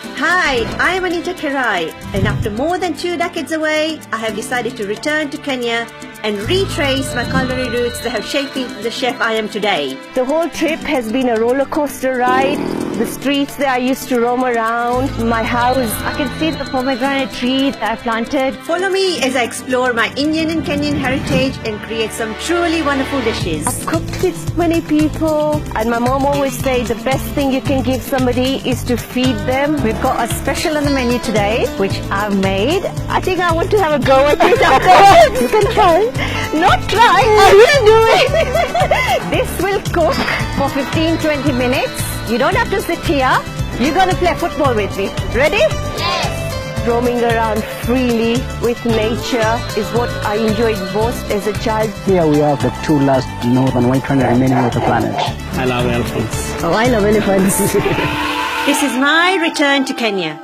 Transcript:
Hi, I am Anita Kirai, and after more than 2 decades away, I have decided to return to Kenya and retrace my culinary roots that have shaped me into the chef I am today. The whole trip has been a roller coaster ride. The streets that I used to roam around, my house. I can see the pomegranate tree that I planted. Follow me as I explore my Indian and Kenyan heritage and create some truly wonderful dishes. I've cooked with so many people, and my mom always said the best thing you can give somebody is to feed them. We've got a special on the menu today, which I've made. I think I want to have a go at it afterwards. You can try. Not try, I will do it. This will cook for 15-20 minutes. You don't have to sit here. You're going to play football with me. Ready? Yes. Roaming around freely with nature is what I enjoyed most as a child. Here we have the two last northern white rhino remaining on the planet. I love elephants. Oh, I love elephants. This is my return to Kenya.